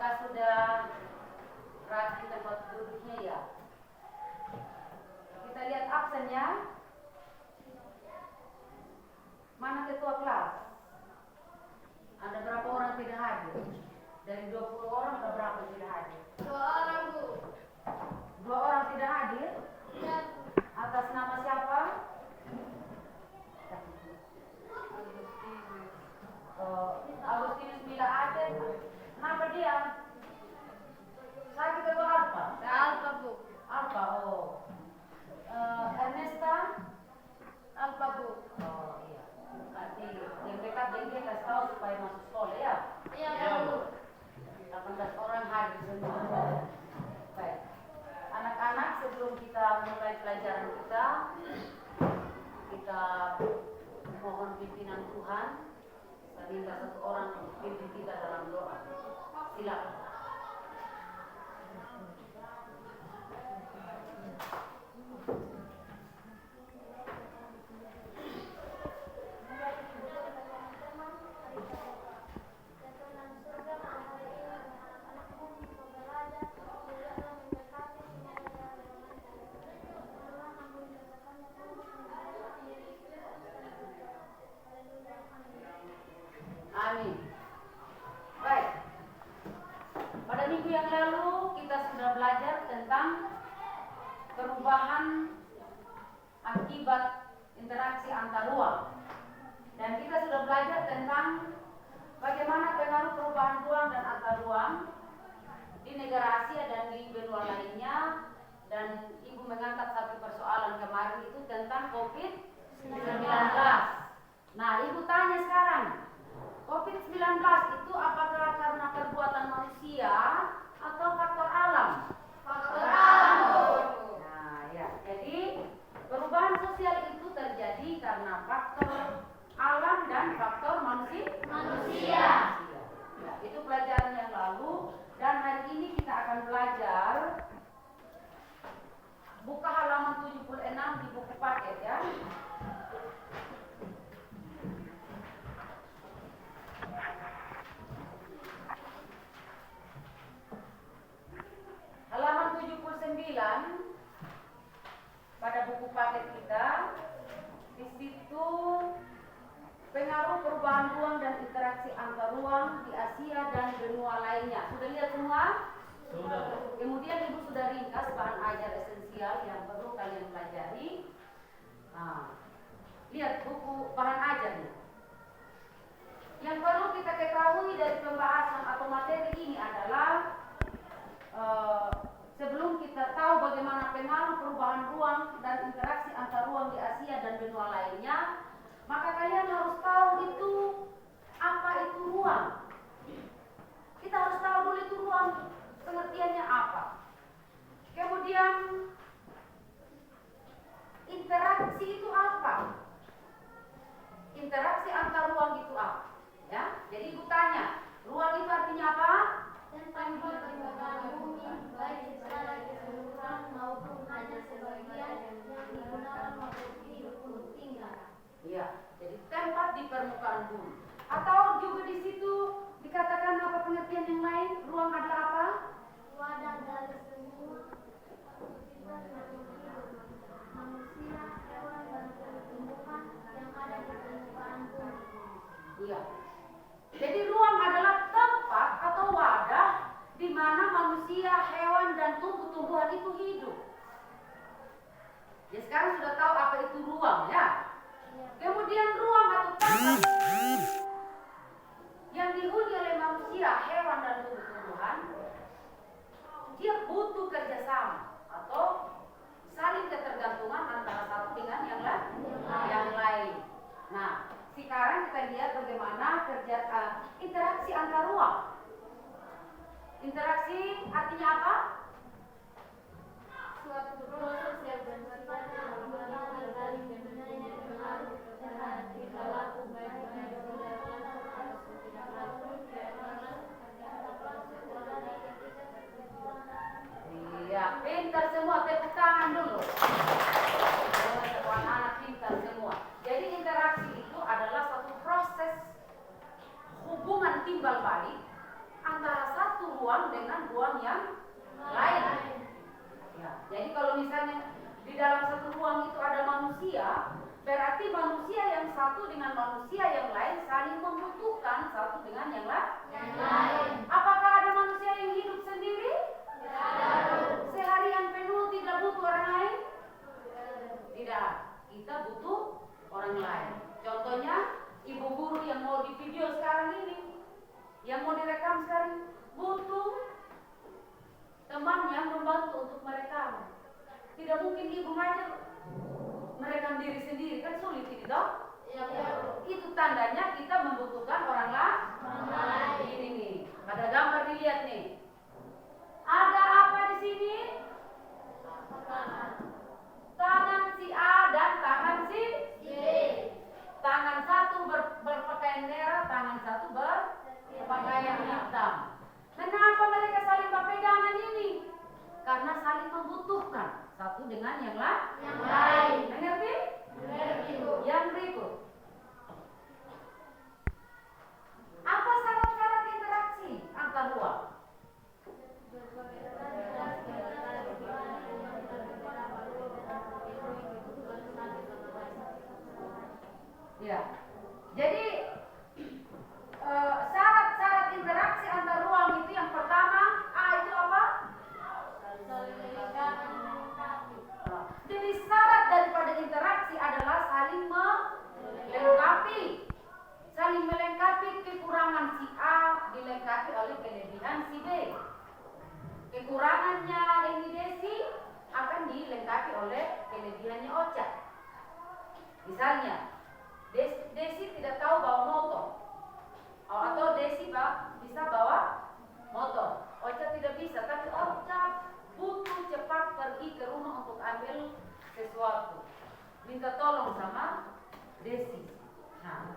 Apakah sudah rapi tempat duduknya ya? Kita lihat absennya. Mana ketua kelas? Ada berapa orang tidak hadir? Dari 20 orang ada berapa tidak hadir? 2 orang, Bu. 2 orang tidak hadir? Iya. Atas nama siapa? Agustinus Bila Aceh. Kenapa dia? Sakit atau apa? Alfa, Bu. Apa? Oh. Ernesta? Alfa, Bu. Oh iya. Nanti yang dekat dia kasih tahu supaya masuk sekolah ya. Iya, Bu. 18 orang hadir semua. Baik. Anak-anak, sebelum kita mulai pelajaran kita mohon pimpinan Tuhan. Saya minta satu orang pimpin kita dalam doa. Silakan. Amin. Baik. Pada minggu yang lalu kita sudah belajar tentang perubahan akibat interaksi antar ruang. Dan kita sudah belajar tentang bagaimana pengaruh perubahan ruang dan antar ruang di negara Asia dan di benua lainnya. Dan Ibu mengangkat satu persoalan kemarin itu tentang COVID-19. Nah, Ibu tanya sekarang, COVID-19 itu apakah karena perbuatan manusia atau faktor alam? Faktor alam. Nah, ya. Jadi perubahan sosial itu terjadi karena faktor alam dan faktor manusia. Ya, itu pelajaran yang lalu dan hari ini kita akan belajar buka halaman 76 di buku paket ya. Halaman 79 pada buku paket kita, di situ pengaruh perubahan ruang dan interaksi antar ruang di Asia dan benua lainnya. Sudah lihat semua? Sudah. Kemudian Ibu sudah ringkas bahan ajar esensial yang perlu kalian pelajari. Nah, lihat buku bahan ajarnya. Yang perlu kita ketahui dari pembahasan atau materi ini adalah sebelum kita tahu bagaimana pengaruh perubahan ruang dan interaksi antar ruang di Asia dan benua lainnya, maka kalian harus tahu itu apa itu ruang. Kita harus tahu dulu itu ruang, pengertiannya apa. Kemudian interaksi itu apa? Interaksi antar ruang itu apa? Ya, jadi Ibu tanya, ruang itu artinya apa? Tentang permukaan bumi, baik secara keseluruhan maupun hanya sebagian yang digunakan makhluk hidup untuk tinggal. Iya, jadi tempat di permukaan bumi. Atau juga di situ dikatakan apa pengertian yang lain? Ruang adalah apa? Wadah dari semua aktivitas makhluk hidup, manusia, hewan, dan tumbuhan yang ada di permukaan bumi. Iya. Jadi ruang adalah tempat atau wadah di mana manusia, hewan, dan tumbuh-tumbuhan itu hidup. Ya, sekarang sudah tahu apa itu ruang ya. Kemudian ruang atau tempat yang dihuni oleh manusia, hewan, dan tumbuh-tumbuhan, dia butuh kerjasama atau saling ketergantungan antara satu dengan yang lain. Nah, sekarang kita lihat bagaimana interaksi antar ruang. Interaksi artinya apa? Suatu proses yang bersifat yang dari sebenarnya pengaruh terhadap perilaku baik manusia atau tidak laku Iya, pintar semua, tepuk tangan dulu. Anak-anak pintar semua. Jadi interaksi itu adalah satu proses hubungan timbal balik antara satu ruang dengan ruang yang lain. Ya, jadi kalau misalnya di dalam satu ruang itu ada manusia, berarti manusia yang satu dengan manusia yang lain saling membutuhkan satu dengan yang lain. Apakah ada manusia yang hidup sendiri? Seharian penuh tidak butuh orang lain? Tidak. Kita butuh orang lain. Contohnya ibu guru yang mau di video sekarang ini, yang mau direkam sekarang, butuh teman yang membantu untuk merekam. Tidak mungkin ibu ngajar merekam diri sendiri, kan sulit itu toh? Itu tandanya kita membutuhkan orang lain. Ini nih, ada gambar dilihat nih. Ada apa di sini? Tangan si A dan tangan si B. Tangan satu berpakaian merah, tangan satu berpakaian hitam. Kenapa mereka saling berpegangan ini? Karena saling membutuhkan satu dengan yang lain. Mengerti? Yang berikut. Apa syarat-syarat interaksi antar ruang? Ya. Jadi syarat-syarat interaksi antar ruang itu yang pertama, A itu apa? Jadi syarat daripada interaksi adalah saling melengkapi. Saling melengkapi, kekurangan si A dilengkapi oleh kelebihan si B. Kekurangannya ini Desi akan dilengkapi oleh kelebihannya Ocha. Misalnya, Desi tidak tahu bawa motor, atau Desi bisa bawa motor. Ocha tidak bisa, tapi Ocha butuh cepat pergi ke rumah untuk ambil sesuatu. Minta tolong sama Desi. Nah,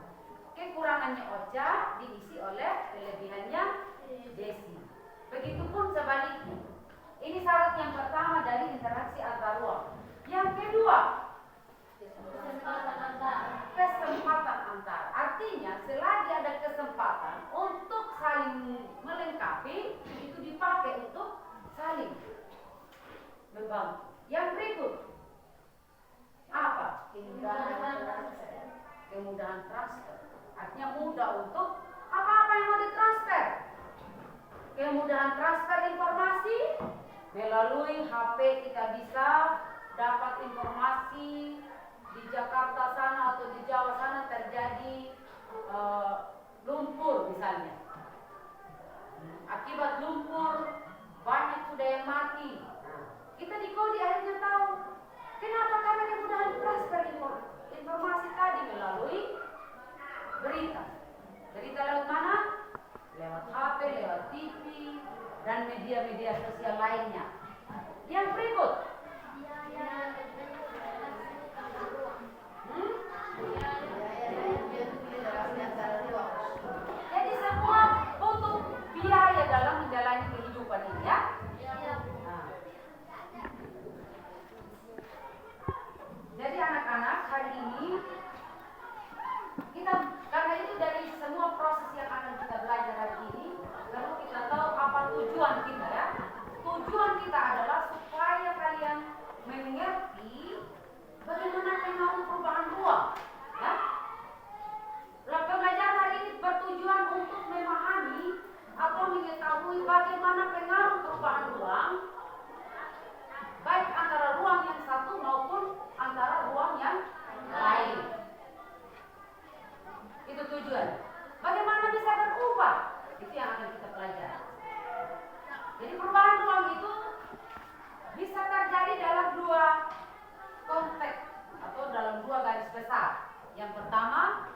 kekurangannya Ocha diisi oleh kelebihannya Desi. Begitupun sebaliknya. Ini syarat yang pertama dari interaksi antar ruang. Yang kedua, kesempatan antar. Artinya selagi ada kesempatan untuk saling melengkapi, itu dipakai untuk saling membantu. Yang berikut apa? Kemudahan transfer. Artinya mudah untuk apa-apa yang mau ditransfer. Kemudahan transfer informasi melalui HP, kita bisa dapat informasi di Jakarta sana atau di Jawa sana terjadi lumpur misalnya. Akibat lumpur banyak sudah yang mati. Kita di Kodi akhirnya tahu. Kenapa? Karena kemudahan transfer informasi tadi melalui berita. Berita lewat mana? Lewat HP, lewat TV, dan media-media sosial lainnya. Yang berikut. Jadi semua butuh biaya dalam menjalani kehidupan ini ya. Jadi anak-anak, hari ini kita, karena itu dari semua proses yang akan kita belajar hari ini, lalu kita tahu apa tujuan kita ya. Tujuan kita adalah supaya kalian mengerti bagaimana pengaruh perubahan ruang ya. Pembelajaran hari ini bertujuan untuk memahami atau mengetahui bagaimana pengaruh perubahan ruang, baik antara ruang yang satu maupun antara ruang yang lain. Itu tujuan. Bagaimana bisa berubah? Itu yang akan kita pelajari. Jadi perubahan ruang itu bisa terjadi dalam dua konteks atau dalam dua garis besar. Yang pertama,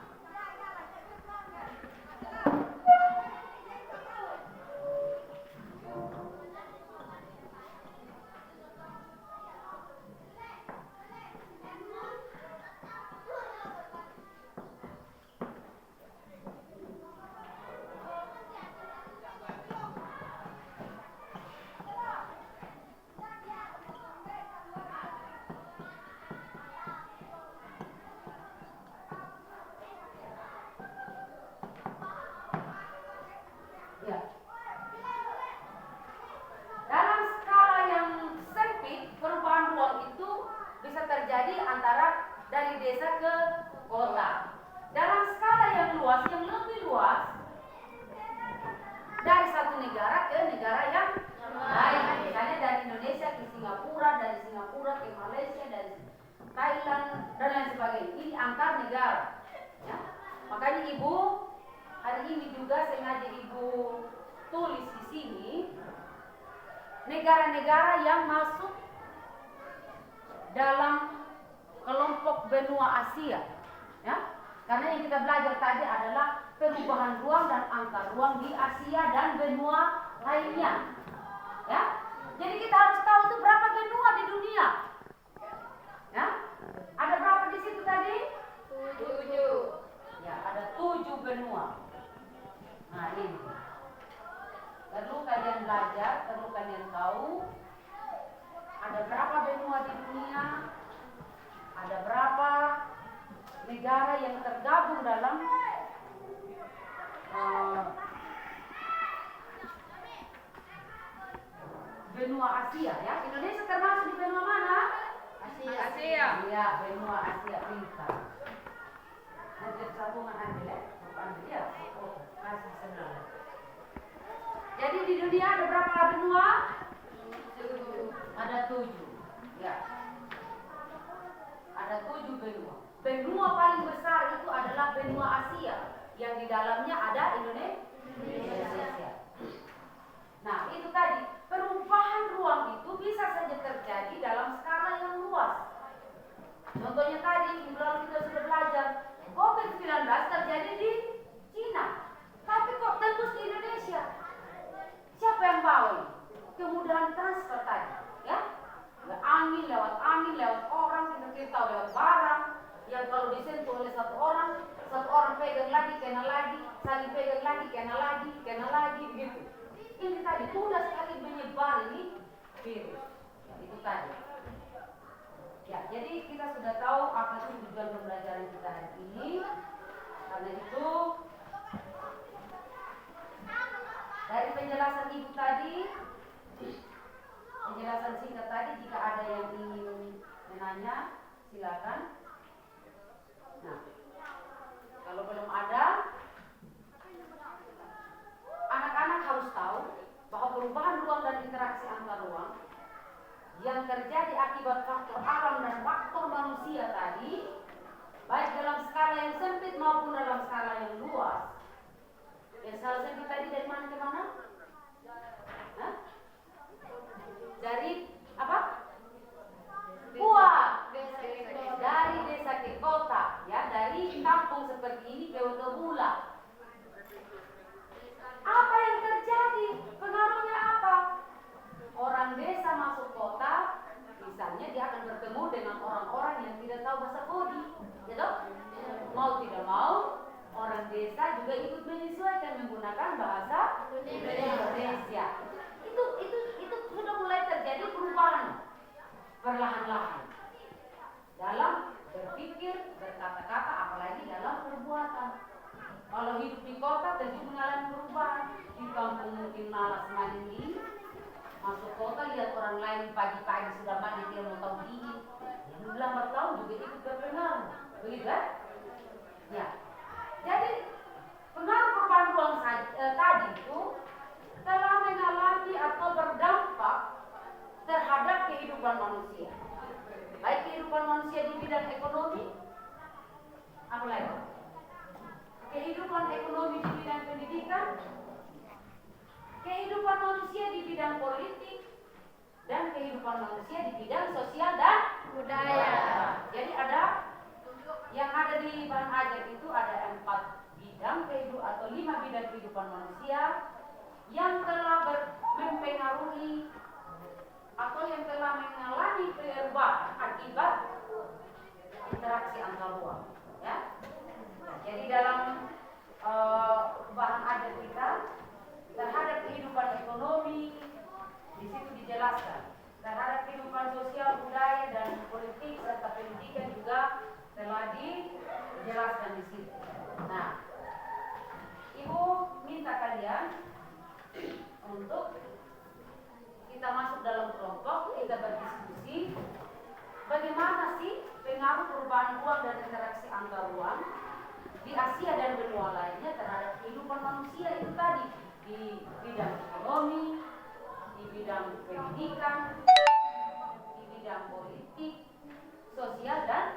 Thailand, dan lain sebagainya. Ini antar negara. Ya. Makanya Ibu hari ini juga sengaja Ibu tulis di sini negara-negara yang masuk dalam kelompok benua Asia. Ya. Karena yang kita belajar tadi adalah perubahan ruang dan antar ruang di Asia dan benua lainnya. Ya. Jadi kita harus tahu itu berapa benua di dunia. Ya. Ada berapa di situ tadi? 7. Ya, ada 7 benua. Nah, ini. Perlu kalian belajar, perlu kalian tahu ada berapa benua di dunia, ada berapa negara yang tergabung dalam benua Asia, ya. Indonesia termasuk di benua mana? Asia. Ya, benua Asia pintar. Nanti sambungan ambil ya, ambil ya. Oh, masih senang. Jadi di dunia ada berapa benua? 7. Ada 7. Ya. Ada 7 benua. Benua paling besar itu adalah benua Asia, yang di dalamnya ada Indonesia. Nah, itu tadi, perubahan ruang itu bisa saja terjadi dalam skala yang luas. Contohnya tadi, minggu lalu kita sudah belajar, COVID-19 terjadi di Cina, tapi kok tembus di Indonesia? Siapa yang bawa ini? Kemudahan transfer tadi, ya? Angin lewat orang, kita tahu lewat barang, yang kalau disentuh oleh satu orang pegang lagi, kena lagi, saling pegang lagi, kena lagi, begitu. Ini tadi mudah sekali menyebar ini virus. Ya, itu tadi. Ya, jadi kita sudah tahu apa sih tujuan pembelajaran kita hari ini. Karena itu dari penjelasan Ibu tadi, penjelasan singkat tadi, jika ada yang ingin menanya, silakan. Nah, kalau belum ada, anak-anak harus tahu bahwa perubahan ruang dan interaksi antar ruang yang terjadi akibat faktor alam dan faktor manusia tadi, baik dalam skala yang sempit maupun dalam skala yang luas. Yang skala sempit tadi dari mana ke mana? Hah? Dari apa? Buah. Dari desa ke kota, ya, dari kampung seperti ini ke Bula. Apa yang terjadi? Pengaruhnya apa? Orang desa masuk kota, misalnya dia akan bertemu dengan orang-orang yang tidak tahu bahasa kodi, gitu? Mau tidak mau, orang desa juga ikut menyesuaikan menggunakan bahasa Indonesia. Itu sudah mulai terjadi perubahan perlahan-lahan dalam berpikir, berkata-kata, apalagi dalam perbuatan. Kalau hidup di kota tentu mengalami perubahan. Di kampung mungkin malas mandi, masuk kota lihat orang lain pagi-pagi sudah mandi, dia mau tahu dingin, yang lambat tahu juga ikut berpengaruh, begitu kan? Ya, jadi pengaruh perubahan ruang tadi itu telah mengalami atau berdampak terhadap kehidupan manusia, baik kehidupan manusia di bidang ekonomi, apa lagi? Kehidupan ekonomi di bidang pendidikan, kehidupan manusia di bidang politik, dan kehidupan manusia di bidang sosial dan budaya. Jadi ada yang ada di bahan ajar itu ada 4 bidang kehidupan atau 5 bidang kehidupan manusia yang telah mempengaruhi atau yang telah mengalami perubahan akibat interaksi antar ruang. Ya. Jadi dalam bahan ajar kita terhadap kehidupan ekonomi, di situ dijelaskan terhadap kehidupan sosial, budaya dan politik serta pendidikan juga telah dijelaskan di situ. Nah, Ibu minta kalian untuk kita masuk dalam kelompok, kita berdiskusi bagaimana sih pengaruh perubahan ruang dan interaksi antar ruang di Asia dan benua lainnya terhadap kehidupan manusia itu tadi, di bidang ekonomi, di bidang pendidikan, di bidang politik, sosial dan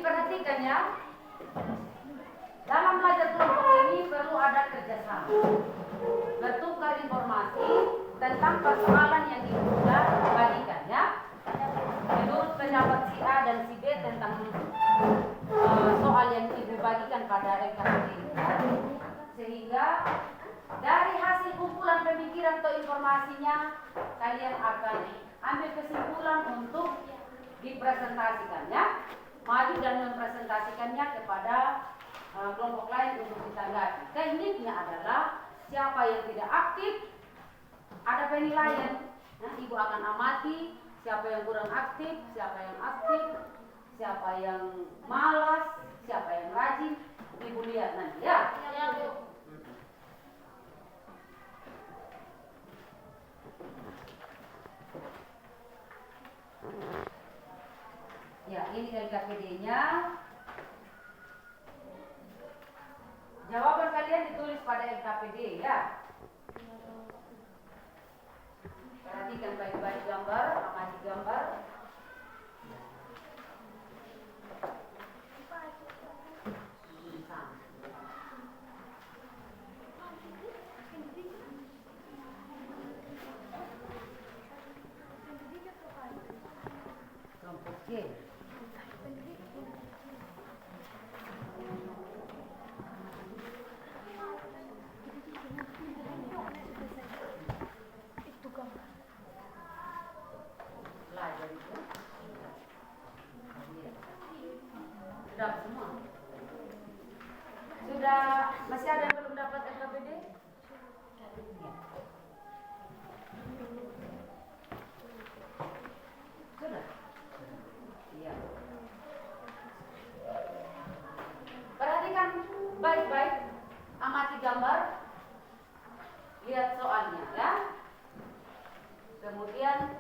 perhatikan ya. Dalam belajar kelompok ini perlu ada kerjasama, bertukar informasi tentang persoalan yang sudah dibagikan ya. Menurut pendapat si A dan si B tentang soal yang ibu bagikan pada LKPD, sehingga dari hasil kumpulan pemikiran atau informasinya kalian akan ambil kesimpulan untuk dipresentasikannya, maju dan mempresentasikannya kepada kelompok lain untuk ditanggapi. Tekniknya adalah siapa yang tidak aktif ada penilaian. Nah, ibu akan amati siapa yang kurang aktif, siapa yang aktif, siapa yang malas, siapa yang rajin. Ibu lihat nanti ya. Ya, Bu. Ya, ini LKPD-nya. Jawaban kalian ditulis pada LKPD ya. Perhatikan baik-baik gambar, amati gambar. Kelompok G. Belajar itu. Sudah semua. Sudah, masih ada yang belum dapat LKPD? Ya. Sudah. Iya. Perhatikan baik-baik, amati gambar, lihat soalnya ya. Kemudian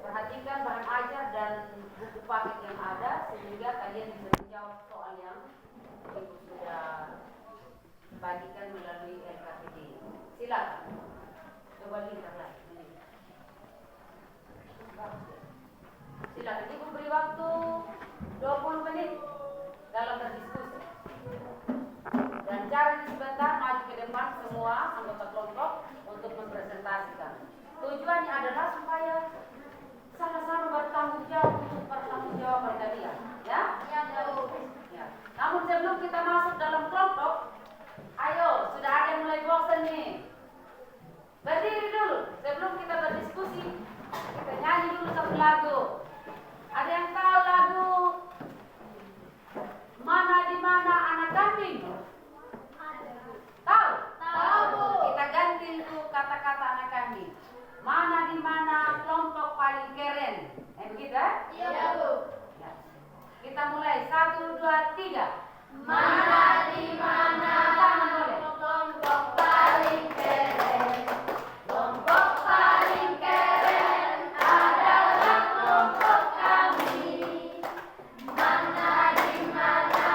perhatikan bahan ajar dan buku paket yang ada sehingga kalian bisa menjawab soal yang ibu sudah bagikan melalui LKPD. Silakan. Coba lihat lagi. Silakan ibu beri waktu 20 menit dalam berdiskusi. Dan caranya sebentar maju ke depan semua anggota kelompok untuk mempresentasikan. Tujuannya adalah supaya sama-sama bertanggung jawab untuk pertanggungjawaban kalian, ya? Ya, Bu. Ya. Namun sebelum kita masuk dalam kelompok, ayo, sudah ada yang mulai bosan nih. Berdiri dulu sebelum kita berdiskusi. Kita nyanyi dulu satu lagu. Ada yang tahu lagu Mana di Mana Anak Kambing? Tahu? Tahu, Bu. Kita ganti itu kata-kata anak kambing. Mana di mana kelompok paling keren? Begitu ya? Iya, Bu. Ya. Kita mulai 1, 2, 3. Mana di mana Tangan boleh. kelompok paling keren? Kelompok paling keren adalah kelompok kami. Mana di mana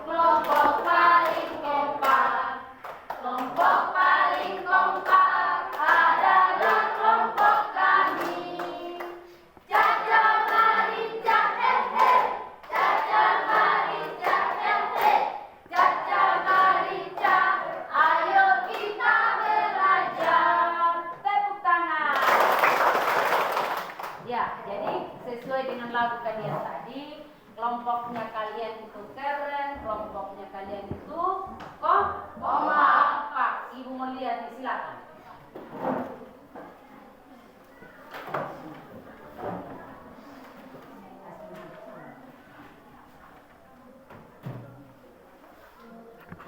kelompok paling kompak? Kelompok paling kompak adalah kelompok kami. Caca marica hehe, caca marica hehe, caca marica, ayo kita belajar. Tepuk tangan. Ya, jadi sesuai dengan lagu kalian tadi, kelompoknya kalian itu keren, kelompoknya kalian itu kompak. Ibu melihat, silakan.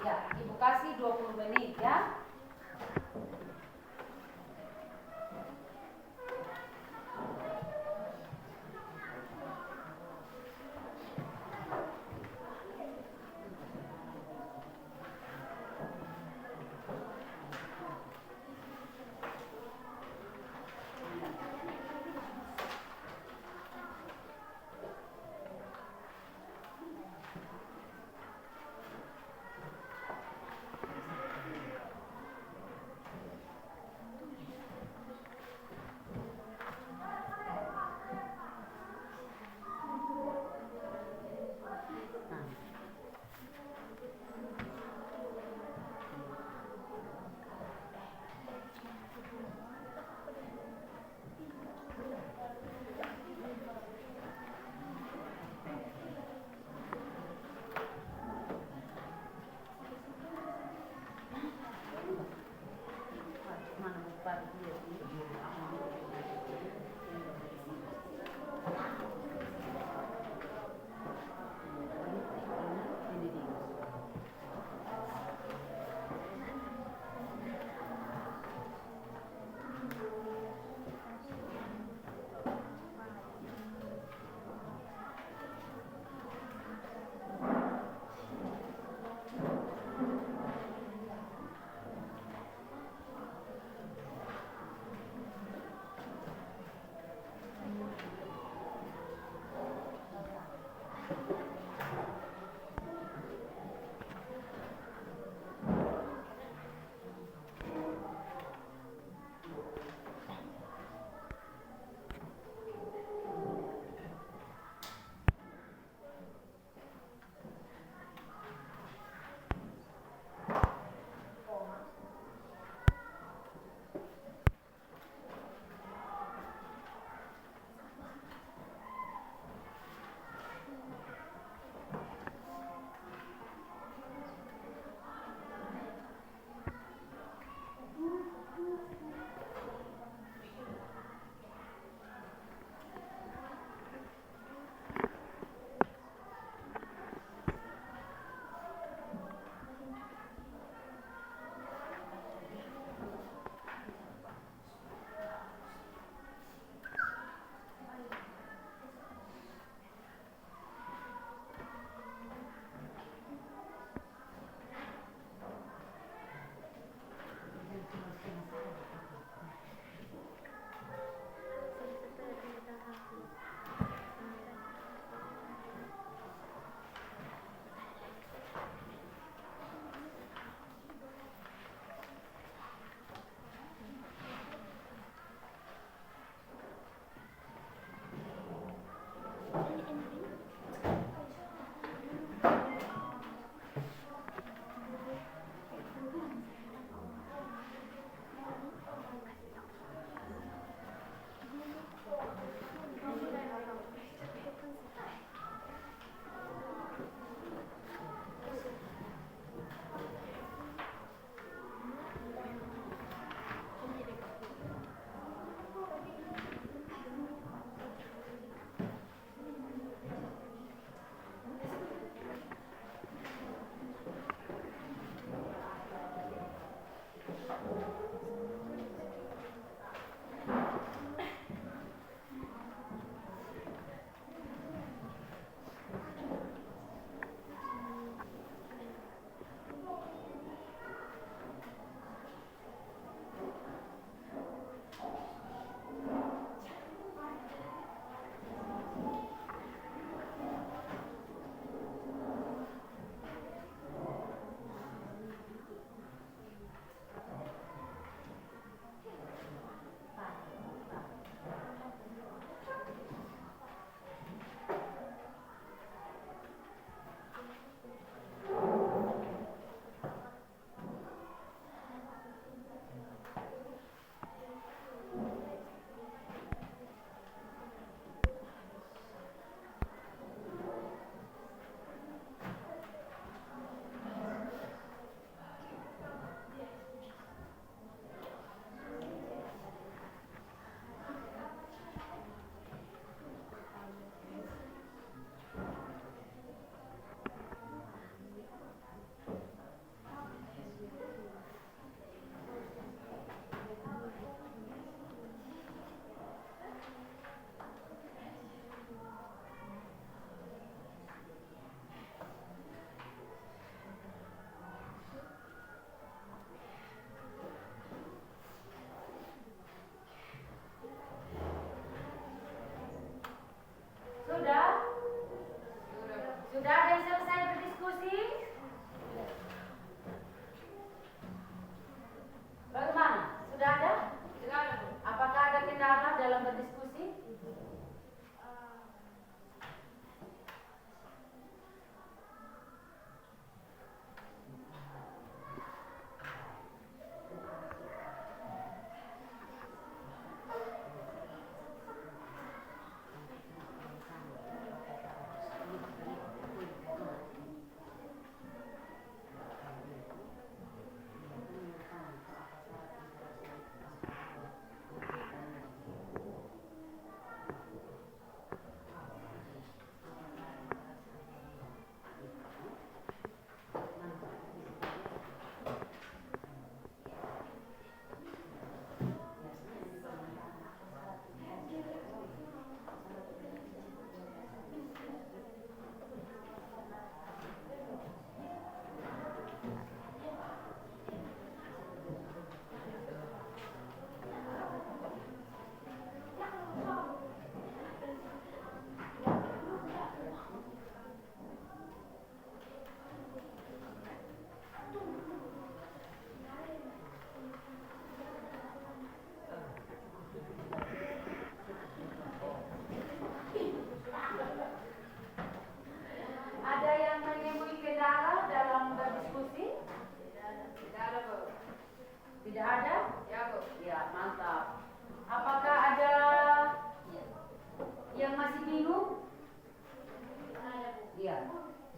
Ya, ibu kasih 20 menit ya.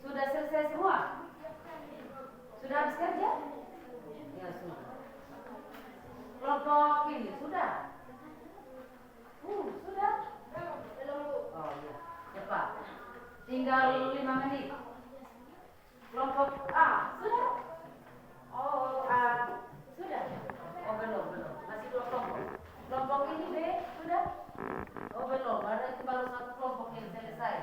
Sudah selesai semua? Sudah habis kerja? Ya sudah. Kelompok ini sudah? Sudah? Belum Bu. Oh iya, cepat. Tinggal 5 menit. Kelompok A, sudah? Oh, A, sudah? Oh belum. Masih 2 kelompok. Kelompok ini B, sudah? Oh belum, ada itu baru 1 kelompok yang selesai.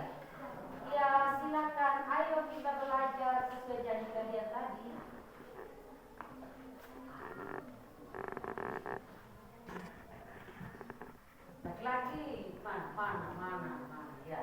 Ya silakan, ayo kita belajar sesuai janji kalian tadi. Laki-laki, mana, ya.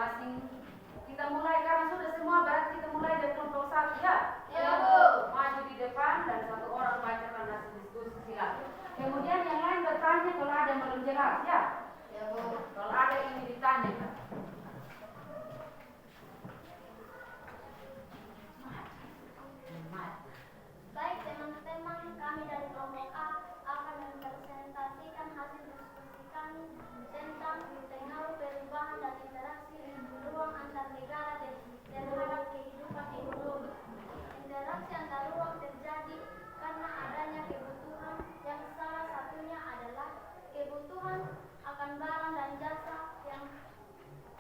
masing-masing. Kita mulai karena sudah semua, berarti kita mulai dari kelompok 1 ya. Ya, Bu. Maju di depan dan satu orang bacakan hasil diskusi, silakan. Kemudian yang lain bertanya kalau ada yang belum jelas ya. Ya, Bu. Kalau ada yang ingin ditanyakan. Baik teman-teman, kami dari kelompok A akan mempresentasikan hasil diskusi kami tentang pengaruh perubahan dan interaksi ruang antar negara terhadap kehidupan ekonomi. Interaksi antar ruang terjadi karena adanya kebutuhan yang salah satunya adalah kebutuhan akan barang dan jasa yang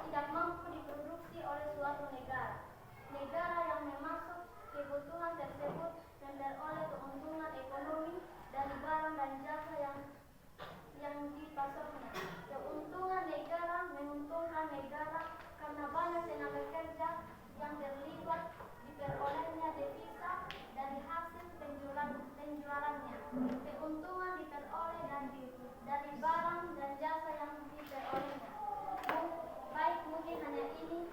tidak mampu diproduksi oleh suatu negara. Negara yang memasuk kebutuhan tersebut memperoleh keuntungan ekonomi dari barang dan jasa yang dipasoknya. Keuntungan negara menguntungkan negara karena banyak tenaga kerja yang terlibat diperolehnya devisa dari hasil penjualannya. Keuntungan diperoleh dari barang dan jasa yang diperolehnya. Baik, mungkin hanya ini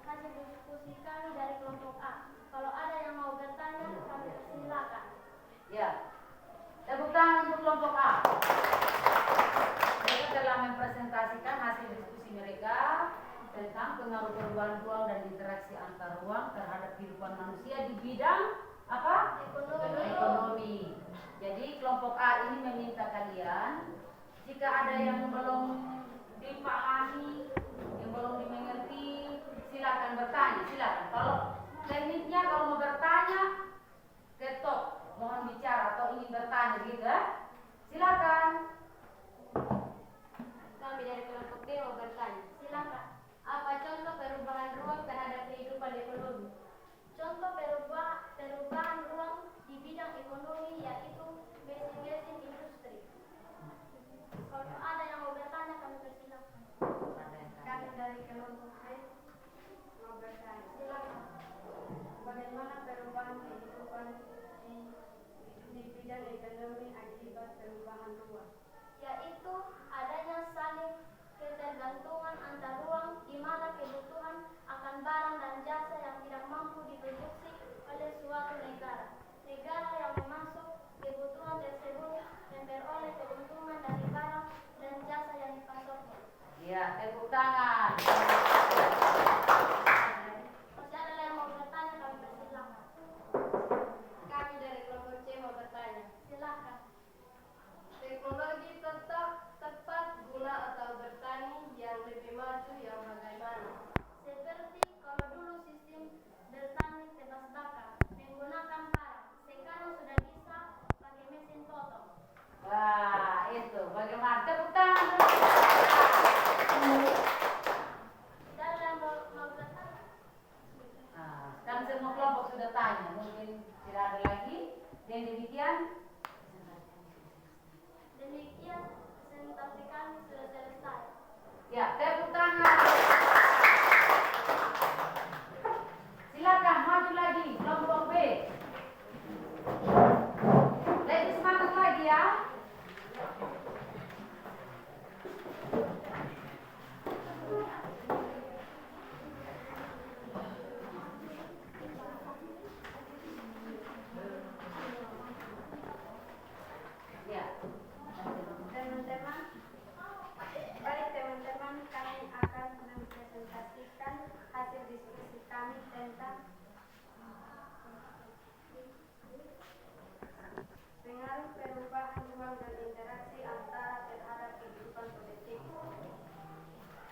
hasil diskusi kami dari kelompok A. Kalau ada yang mau bertanya, kami persilakan. Ya, tepuk tangan untuk kelompok A. Mereka telah mempresentasikan hasil diskusi mereka tentang pengaruh perubahan ruang dan interaksi antar ruang terhadap kehidupan manusia di bidang apa? Ekonomi. Jadi kelompok A ini meminta kalian, jika ada yang belum dipahami, yang belum dimengerti, silakan bertanya, silakan. Kalau tekniknya kalau mau bertanya, ketok, mohon bicara atau ingin bertanya gitu ya. Silakan. Kami dari kelompok D mau bertanya. Silakan. Apa contoh perubahan ruang terhadap kehidupan ekonomi? Contoh perubahan ruang di bidang ekonomi yaitu mesin-mesin industri. Kalau ada yang mau bertanya, kami persilakan. Kami dari kelompok D mau bertanya. Silakan. Bagaimana perubahan kehidupan di bidang ekonomi akibat perubahan ruang? Yaitu adanya saling ketergantungan antar ruang di mana kebutuhan akan barang dan jasa yang tidak mampu diproduksi oleh suatu negara. Negara yang memasuk kebutuhan tersebut memperoleh keuntungan dari barang dan jasa yang dipasoknya. Ya, tepuk tangan. Masih ada yang mau bertanya, kami persilakan. Kami dari kelompok C mau bertanya. Silakan. Teknologi tepat guna atau bertani yang lebih maju yang bagaimana? Seperti kalau dulu sistem bertani tebas bakar menggunakan parang, sekarang sudah bisa pakai mesin potong. Wah, itu bagaimana? Tepuk tangan. Dan yang mau bertanya? Kan semua kelompok sudah tanya, mungkin tidak ada lagi. Dan demikian presentasi kami sudah selesai. ya, tepuk tangan. Silakan maju lagi kelompok B. Lebih semangat lagi ya. Ya. Teman-teman, baik teman-teman, kami akan mempresentasikan hasil diskusi kami tentang pengaruh perubahan ruang dan interaksi antara terhadap kehidupan politik.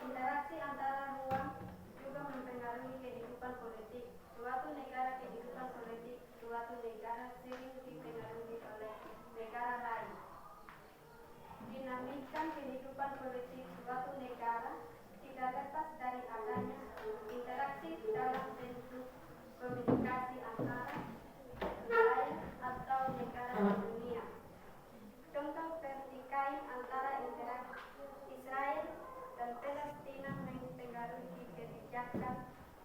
Interaksi antara ruang juga mempengaruhi kehidupan politik. Suatu negara kehidupan politik, suatu negara sering dipengaruhi oleh negara lain. Dinamika kehidupan politik suatu negara tidak lepas dari adanya interaksi dalam bentuk komunikasi antara wilayah atau negara di dunia. Contoh pertikaian antara Israel dan Palestina mempengaruhi kebijakan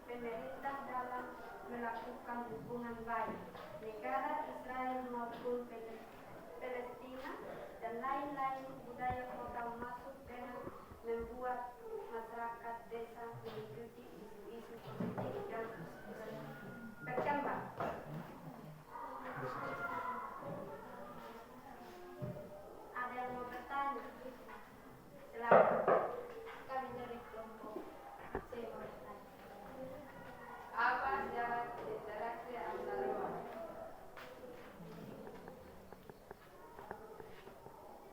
pemerintah dalam melakukan hubungan baik negara Israel maupun Palestina dan lain-lain budaya kota masuk dengan membuat masyarakat desa mengikuti isu-isu politik yang berkembang. Ada yang mau bertanya? Silakan. Kami dari kelompok C mau bertanya. Apa syarat interaksi antara orang?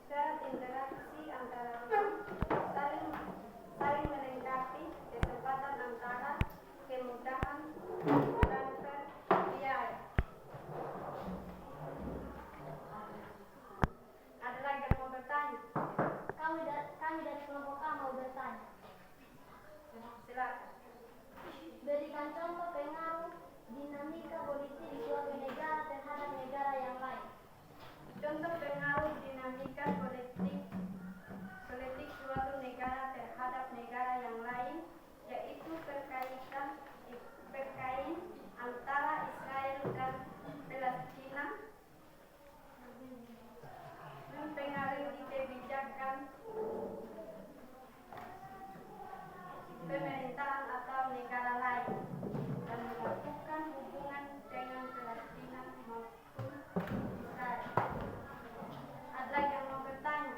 Syarat interaksi antara ruang saling melengkapi kesempatan antara kemudahan transfer biaya. Ada lagi yang mau bertanya? Kami dari kelompok A mau bertanya. Silakan. Berikan contoh pengaruh dinamika politik di suatu negara terhadap negara yang lain. Contoh pengaruh dinamika politik suatu negara terhadap negara yang lain yaitu perkaitan antara Israel dan Palestina, mempengaruhi kebijakan pemerintahan atau negara lain dan melakukan hubungan dengan Palestina maupun Israel. Ada lagi yang mau bertanya?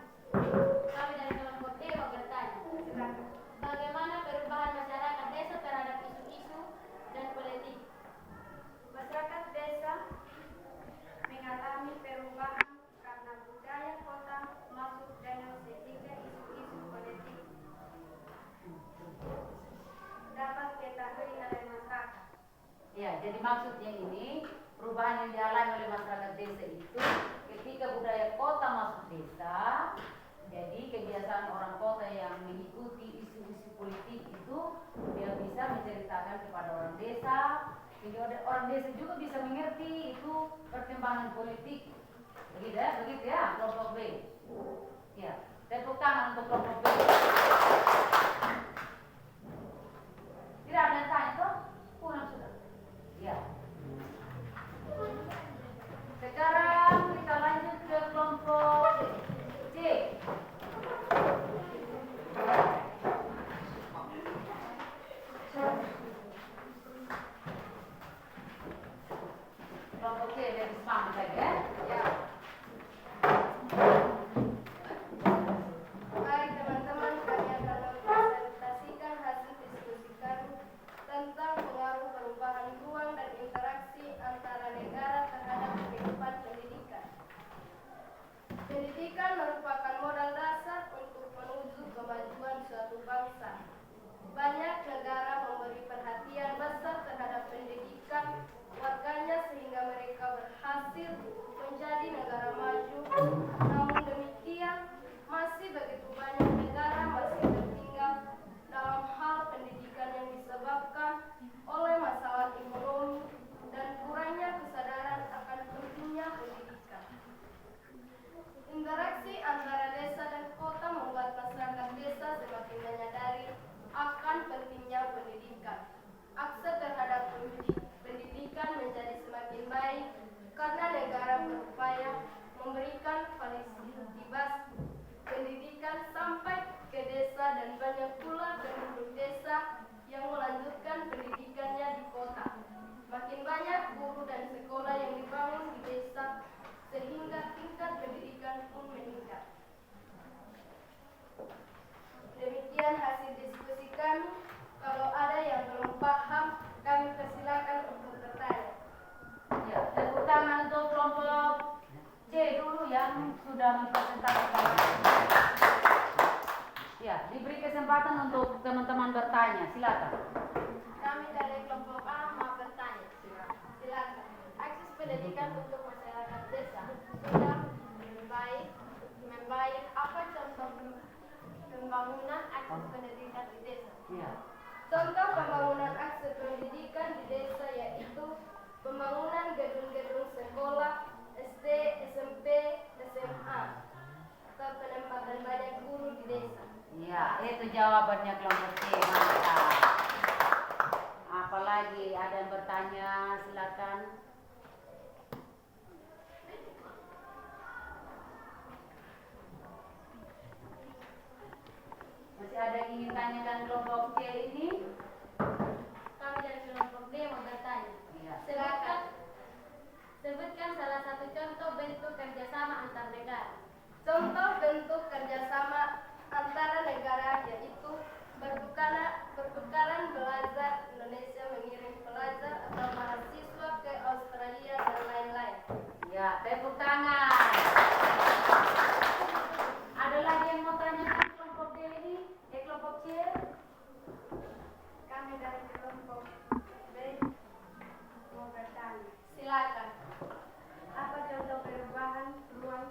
Kami dari kelompok D mau bertanya. Silakan. Bagaimana perubahan masyarakat desa terhadap isu-isu dan politik? Masyarakat desa mengalami perubahan karena budaya kota masuk dengan sehingga isu-isu politik dapat diketahui oleh masyarakat. Ya, jadi maksudnya ini perubahan yang dialami oleh masyarakat desa itu ketika budaya kota masuk desa, jadi kebiasaan orang kota yang mengikuti isu-isu politik itu dia bisa menceritakan kepada orang desa, sehingga orang desa juga bisa mengerti itu perkembangan politik. Begitu ya, kelompok B. Ya, tepuk tangan untuk kelompok B. Tidak ada yang tanya toh? Pulang sudah. Ya. Sekarang kita lanjut ke kelompok C. Kelompok C lebih semangat lagi ya. Ya. Baik teman-teman, kami akan mempresentasikan hasil diskusi kami tentang pengaruh perubahan ruang dan interaksi antara negara terhadap kehidupan pendidikan. Pendidikan merupakan modal dasar untuk menuju kemajuan suatu bangsa. Banyak negara memberi perhatian besar terhadap pendidikan warganya sehingga mereka berhasil menjadi negara maju. Namun demikian, masih begitu banyak negara masih tertinggal dalam hal pendidikan yang disebabkan oleh masalah ekonomi dan kurangnya kesadaran akan pentingnya pendidikan. Interaksi antara desa dan kota membuat masyarakat desa semakin menyadari akan pentingnya pendidikan. Akses terhadap pendidikan menjadi semakin baik karena negara berupaya memberikan fasilitas pendidikan sampai ke desa dan banyak pula penduduk desa yang melanjutkan pendidikannya di kota. Makin banyak guru dan sekolah yang dibangun di desa sehingga tingkat pendidikan pun meningkat. Demikian hasil diskusi kami. Kalau ada yang belum paham, kami persilakan untuk bertanya. Ya, tepuk tangan untuk kelompok C dulu yang sudah mempresentasikan. Ya, diberi kesempatan untuk teman-teman bertanya. Silakan. Kami dari kelompok A mau bertanya. Silakan. Akses pendidikan untuk masyarakat desa sudah membaik. Apa contoh pembangunan akses pendidikan di desa? Ya. Contoh pembangunan akses pendidikan di desa yaitu pembangunan gedung-gedung sekolah SD, SMP, SMA, atau penempatan banyak guru di desa. Ya, itu jawabannya kelompok C. Mantap. Apalagi ada yang bertanya, silakan. Masih ada yang ingin tanyakan kelompok C ini? Kami dari kelompok D mau bertanya. Iya. Sebutkan salah satu contoh bentuk kerjasama antar negara. Contoh bentuk kerjasama antara negara yaitu pertukaran belajar, Indonesia mengirim pelajar atau mahasiswa ke Australia dan lain-lain. Ya, tepuk tangan. Ada lagi yang mau tanyakan kelompok D ini? Kelompok C? Kami dari kelompok B mau bertanya. Silakan. Apa contoh perubahan ruang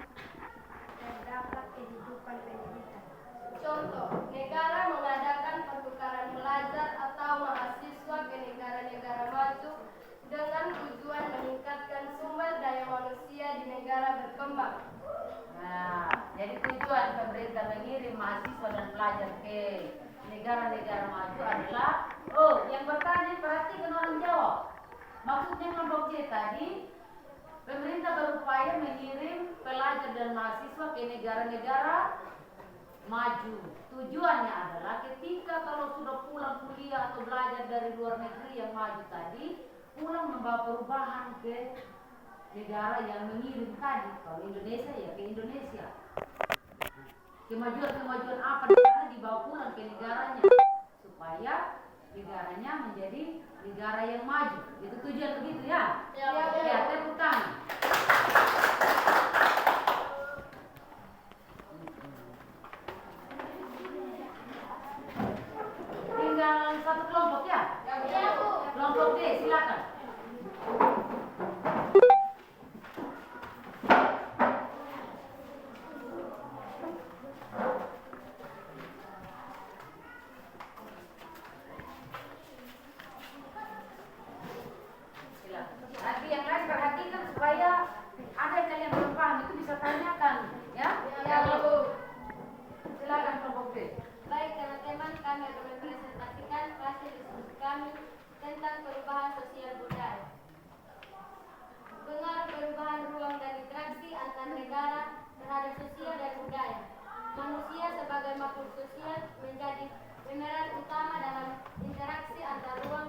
terdapat kehidupan pendidikan? Contoh, negara mengadakan pertukaran pelajar atau mahasiswa ke negara-negara maju dengan tujuan meningkatkan sumber daya manusia di negara berkembang. Nah, jadi tujuan pemerintah mengirim mahasiswa dan pelajar ke negara-negara maju adalah, yang bertanya perhatikan orang jawab. Maksudnya kelompok C tadi, pemerintah berupaya mengirim pelajar dan mahasiswa ke negara-negara maju. Tujuannya adalah ketika kalau sudah pulang kuliah atau belajar dari luar negeri yang maju tadi, pulang membawa perubahan ke negara yang mengirim tadi. Kalau Indonesia ya ke Indonesia. Kemajuan-kemajuan apa di sana dibawa pulang ke negaranya supaya negaranya menjadi negara yang maju. Itu tujuan begitu ya? Ya, tepuk tangan. Tinggal satu kelompok ya? Ya, Bu. Kelompok D, silakan. Nanti yang lain perhatikan supaya ada yang kalian belum paham itu bisa tanyakan, ya? Ya, Bu. Silakan kelompok B. Baik teman-teman, kami akan mempresentasikan hasil diskusi kami tentang perubahan sosial budaya. Pengaruh perubahan ruang dan interaksi antar negara terhadap sosial dan budaya. Manusia sebagai makhluk sosial menjadi pemeran utama dalam interaksi antar ruang,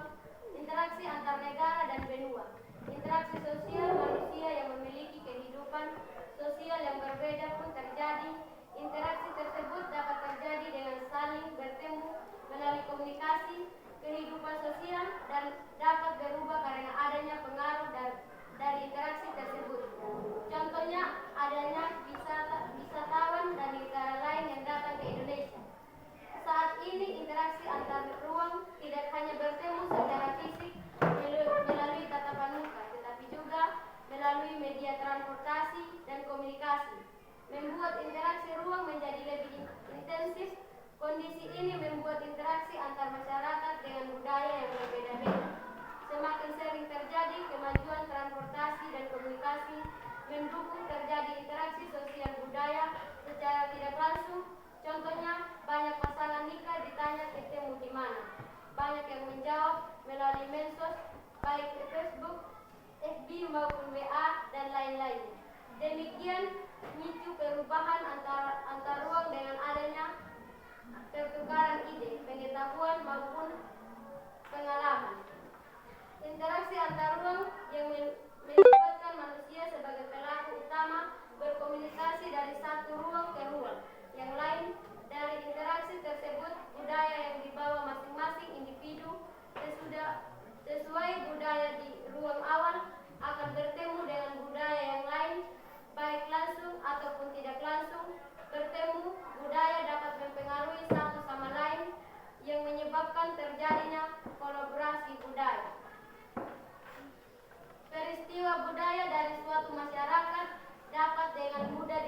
interaksi antar negara dan benua. Interaksi sosial manusia yang memiliki kehidupan sosial yang berbeda pun terjadi. Interaksi tersebut dapat terjadi dengan saling bertemu melalui komunikasi, kehidupan sosial, dan dapat berubah karena adanya pengaruh dari interaksi tersebut. Contohnya, adanya wisatawan dari negara lain yang datang ke Indonesia. Saat ini interaksi antar ruang tidak hanya bertemu secara fisik melalui tatapan muka, tetapi juga melalui media transportasi dan komunikasi, membuat interaksi ruang menjadi lebih intensif. Kondisi ini membuat interaksi antar masyarakat dengan budaya yang berbeda-beda. Semakin sering terjadi kemajuan transportasi dan komunikasi mendukung terjadi interaksi sosial budaya secara tidak langsung. Contohnya, banyak pasangan nikah ditanya ketemu di mana. Banyak yang menjawab melalui medsos, baik Facebook, FB maupun WA dan lain-lain. Demikian micu perubahan antar ruang dengan adanya pertukaran ide, pengetahuan maupun pengalaman. Interaksi antar ruang yang melibatkan manusia sebagai pelaku utama berkomunikasi dari satu ruang ke ruang yang lain. Dari interaksi tersebut, budaya yang dibawa masing-masing individu sesuai budaya di ruang awal akan bertemu dengan budaya yang lain, baik langsung ataupun tidak langsung. Bertemu budaya dapat mempengaruhi satu sama lain yang menyebabkan terjadinya kolaborasi budaya. Peristiwa budaya dari suatu masyarakat dapat dengan mudah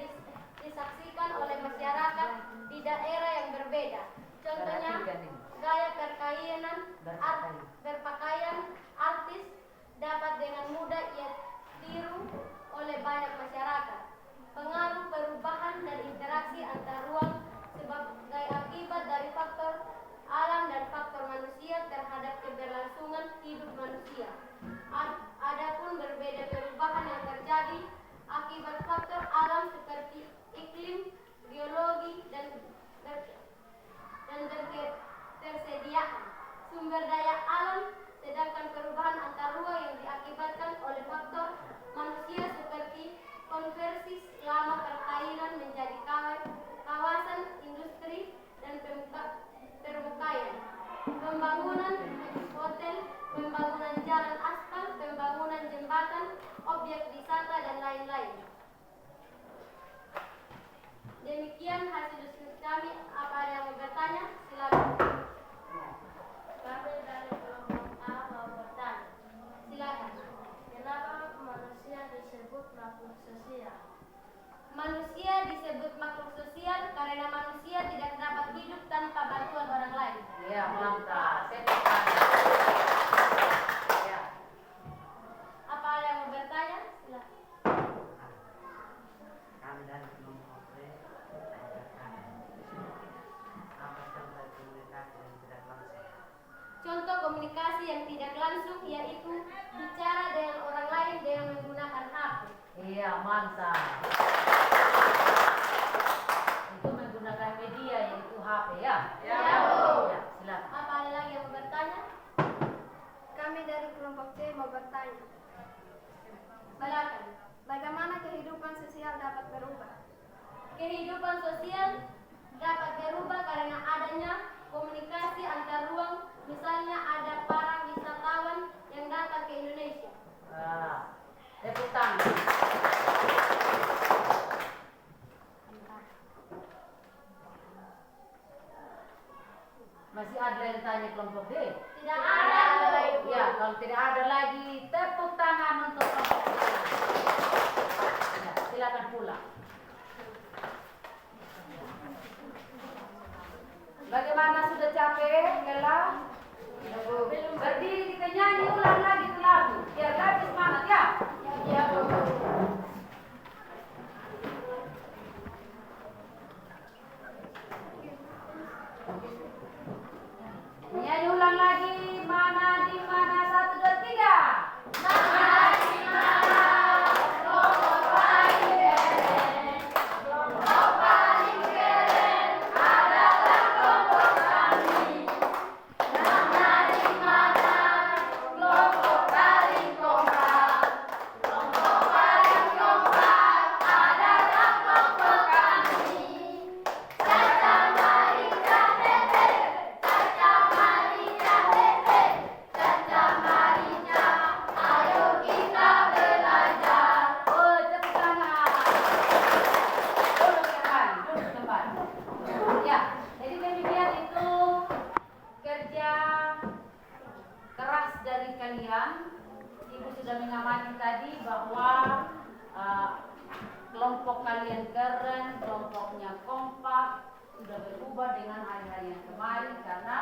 disaksikan oleh masyarakat di daerah yang berbeda. Contohnya, gaya berpakaian artis dapat dengan mudah ia tiru oleh banyak masyarakat. Pengaruh perubahan dan interaksi antar ruang sebagai akibat dari faktor alam dan faktor manusia terhadap keberlangsungan hidup manusia. Adapun berbeda perubahan yang terjadi akibat faktor alam selama pertanian menjadi kawasan industri dan permukiman, pembangunan hotel, pembangunan jalan aspal, pembangunan jembatan, objek wisata dan lain-lain. Demikian hasil diskusi kami. Apa ada yang mau bertanya? Silakan. Kami dari kelompok A mau bertanya. Silakan. Kenapa manusia disebut makhluk sosial? Manusia disebut makhluk sosial karena manusia tidak dapat hidup tanpa bantuan orang lain. Iya, mantap. Tepuk tangan. Ya. Apa ada yang mau bertanya? Silakan. Kami dari kelompok B apa contoh komunikasi yang tidak langsung? Contoh komunikasi yang tidak langsung yaitu bicara dengan orang lain dengan menggunakan HP. Iya, mantap. Itu menggunakan media yaitu HP ya? Ya, Bu. Ya, silakan. Apa ada lagi yang mau bertanya? Kami dari kelompok C mau bertanya. Silakan. Bagaimana kehidupan sosial dapat berubah? Kehidupan sosial dapat berubah karena adanya komunikasi antar ruang. Misalnya ada para wisatawan yang datang ke Indonesia. Tepuk tangan. Masih ada yang tanya kelompok D? Tidak ada. Ya, kalau tidak ada lagi, tepuk tangan untuk kelompok D. Ya, silakan pulang. Bagaimana, sudah capek? Lelah? Belum. Berdiri, kita nyanyi ulang lagi itu lagu. Biar lebih semangat ya? Ya, Bu. Nyanyi ulang lagi. Mana di mana, 1, 2, 3. Oh, tepuk tangan. Duduk kembali. Ya, jadi demikian itu kerja keras dari kalian. Ibu sudah mengamati tadi bahwa kelompok kalian keren, kelompoknya kompak, sudah berubah dengan hari-hari yang kemarin karena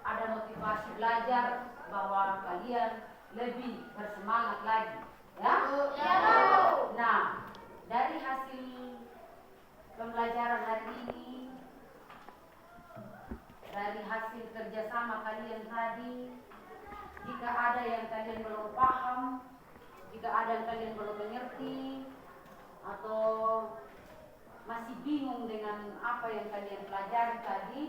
ada motivasi belajar bahwa kalian lebih bersemangat lagi, ya? Ya, Bu. Nah, dari hasil pembelajaran hari ini, dari hasil kerjasama kalian tadi, jika ada yang kalian belum paham, jika ada yang kalian belum mengerti, atau masih bingung dengan apa yang kalian pelajari tadi,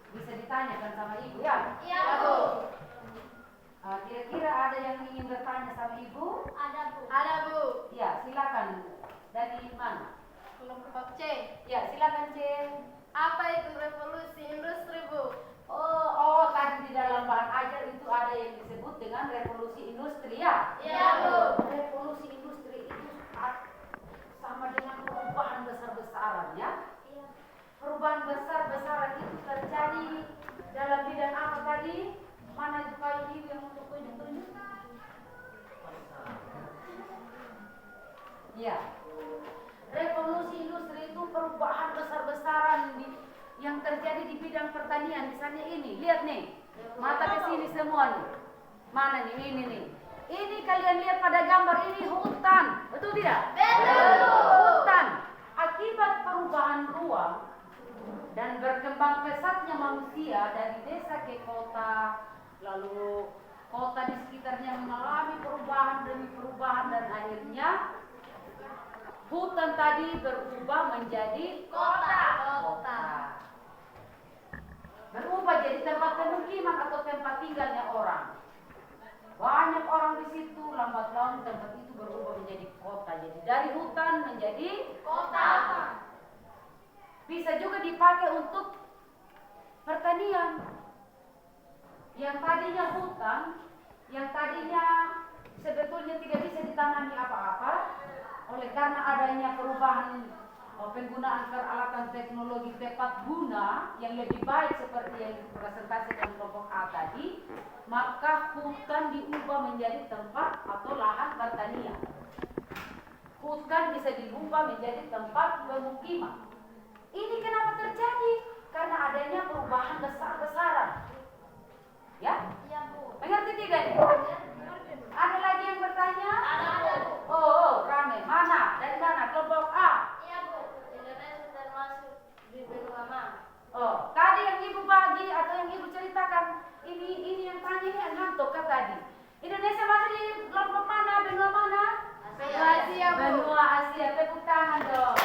bisa ditanyakan sama ibu ya? Ya, Bu. Kira-kira ada yang ingin bertanya sama ibu? Ada, Bu. Ada, Bu. Ya, silakan. Dari mana? Kelompok C. Ya, silakan C. Apa itu revolusi industri, Bu? Oh, tadi di dalam bahan ajar itu ada yang disebut dengan revolusi industri ya? Iya, Bu. Revolusi industri itu sama dengan perubahan besar-besaran ya? Iya. Perubahan besar-besaran itu terjadi dalam bidang apa tadi? Mana itu kayu ibu yang untuk tunjuk-tunjuk? Ya. Revolusi industri itu perubahan besar-besaran yang terjadi di bidang pertanian. Misalnya ini, lihat nih, mata ke sini semua nih. Mana nih, ini nih. Ini kalian lihat pada gambar ini hutan, betul tidak? Betul. Hutan. Akibat perubahan ruang dan berkembang pesatnya manusia dari desa ke kota, lalu kota di sekitarnya mengalami perubahan demi perubahan dan akhirnya hutan tadi berubah menjadi kota. Berubah jadi tempat pemukiman atau tempat tinggalnya orang. banyak orang di situ, lambat laun tempat itu berubah menjadi kota. Jadi dari hutan menjadi Kota. bisa juga dipakai untuk pertanian. Yang tadinya hutan, yang tadinya sebetulnya tidak bisa ditanami apa-apa, oleh karena adanya perubahan penggunaan peralatan teknologi tepat guna yang lebih baik seperti yang dipresentasikan kelompok A tadi, maka hutan diubah menjadi tempat atau lahan pertanian. Hutan bisa diubah menjadi tempat pemukiman. Ini kenapa terjadi? Karena adanya perubahan besar-besaran. Ya? Iya, Bu. Mengerti tidak nih? Ada lagi yang bertanya? Ada, Bu. Oh, rame. Mana? Dari mana? Kelompok A. Iya, Bu. Indonesia termasuk di benua mana? Oh, tadi yang ibu bagi atau yang ibu ceritakan, ini yang tanya ini yang ngantuk kan tadi. Indonesia masuk di kelompok mana? Benua mana? Asia, Bu. Benua Asia. Tepuk tangan dong.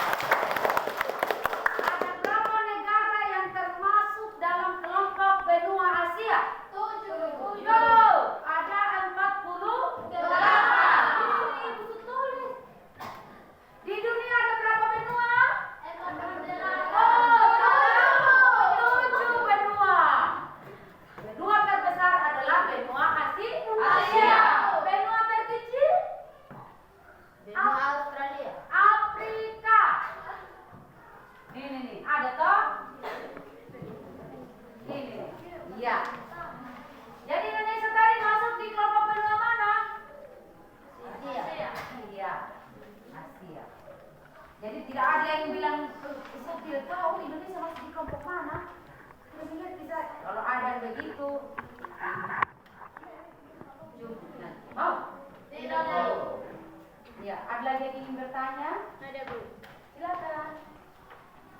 Ada berapa negara yang termasuk dalam kelompok benua Asia? 7. Tuh, ada 48. Ini ibu tulis. Di dunia ada berapa benua? Oh, 7 benua. Benua terbesar adalah benua Asia. Benua terkecil? Benua Australia. Afrika. Ini ada toh? Ini. Iya. Jadi Indonesia tadi masuk di kelompok benua mana? Asia. Iya. Asia. Jadi tidak ada yang bilang saya tidak tahu Indonesia masuk di kelompok mana. Terus lihat bisa kalau ada begitu. Mau? Tidak, Bu. Ya, ada lagi yang ingin bertanya? Ada, Bu. Silakan.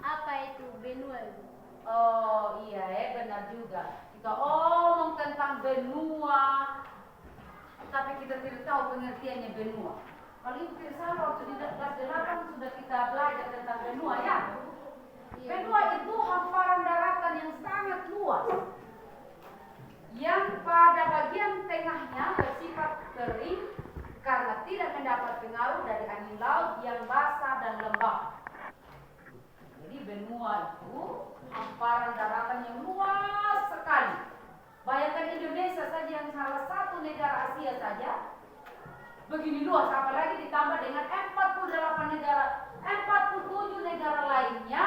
Apa itu benua, Bu? Oh iya benar juga. Kita omong tentang benua, tapi kita tidak tahu pengertiannya benua. Kalau ibu tidak salah waktu di kelas 8 sudah kita belajar tentang benua ya. Benua itu hamparan daratan yang sangat luas, yang pada bagian tengahnya bersifat kering karena tidak mendapat pengaruh dari angin laut yang basah dan lembab. Jadi benua itu hamparan daratan yang luas sekali. Bayangkan Indonesia saja yang salah satu negara Asia saja begini luas, apalagi ditambah dengan 48 negara, 47 negara lainnya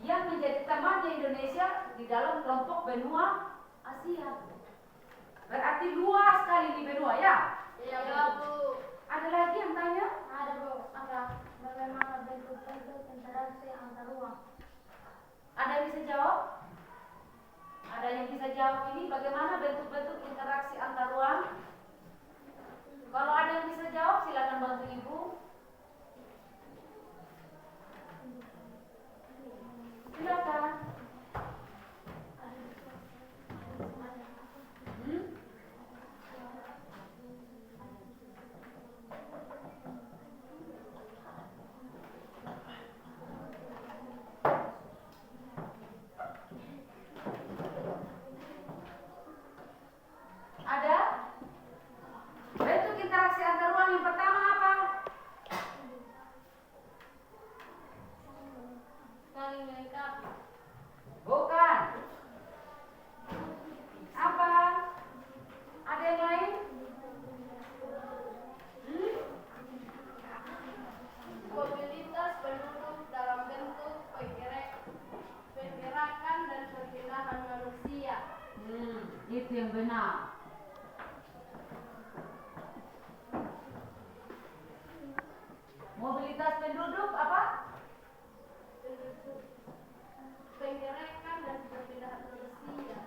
yang menjadi temannya Indonesia di dalam kelompok benua Asia. Berarti luas sekali di benua ya? Iya, Bu. Ada lagi yang tanya? Ada, Bu. Bagaimana bentuk-bentuk interaksi antar ruang? Ada yang bisa jawab? Ada yang bisa jawab ini bagaimana bentuk-bentuk interaksi antar ruang? Kalau ada yang bisa jawab silakan bantu ibu. Silakan. Ada? Bentuk interaksi antar ruang yang pertama apa? Saling melengkapi. Bukan. Apa? Ada yang lain? Mobilitas penduduk dalam bentuk pergerakan dan perpindahan manusia. Itu yang benar. Mobilitas penduduk apa? Pergerakan dan perpindahan manusia.